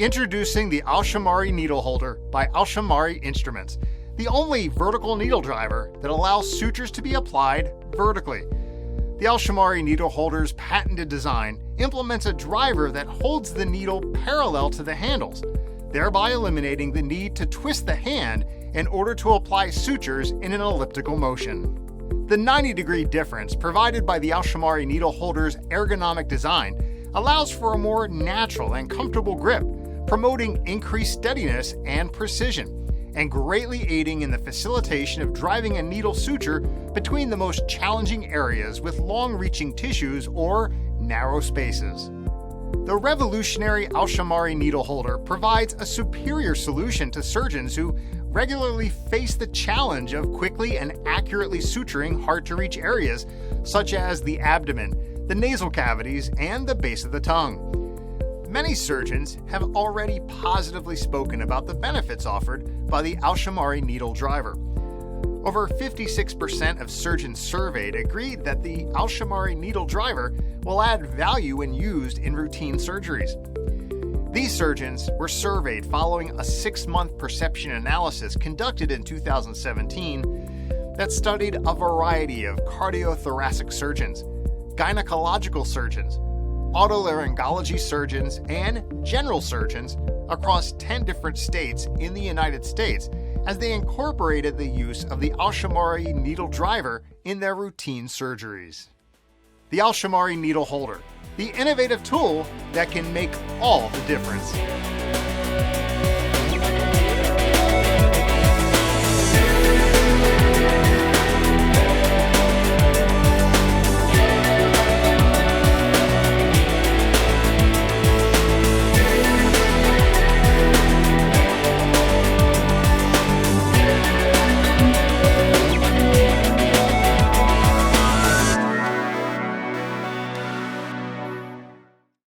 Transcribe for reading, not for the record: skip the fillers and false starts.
Introducing the Alshemari Needle Holder by Alshemari Instruments, the only vertical needle driver that allows sutures to be applied vertically. The Alshemari Needle Holder's patented design implements a driver that holds the needle parallel to the handles, thereby eliminating the need to twist the hand in order to apply sutures in an elliptical motion. The 90-degree difference provided by the Alshemari Needle Holder's ergonomic design allows for a more natural and comfortable grip, promoting increased steadiness and precision, and greatly aiding in the facilitation of driving a needle suture between the most challenging areas with long-reaching tissues or narrow spaces. The revolutionary Alshemari Needle Holder provides a superior solution to surgeons who regularly face the challenge of quickly and accurately suturing hard-to-reach areas such as the abdomen, the nasal cavities, and the base of the tongue. Many surgeons have already positively spoken about the benefits offered by the Alshemari Needle Driver. Over 56% of surgeons surveyed agreed that the Alshemari Needle Driver will add value when used in routine surgeries. These surgeons were surveyed following a 6-month perception analysis conducted in 2017 that studied a variety of cardiothoracic surgeons, gynaecological surgeons, otolaryngology surgeons, and general surgeons across 10 different states in the United States as they incorporated the use of the Alshemari Needle Driver in their routine surgeries. The Alshemari Needle Holder, the innovative tool that can make all the difference.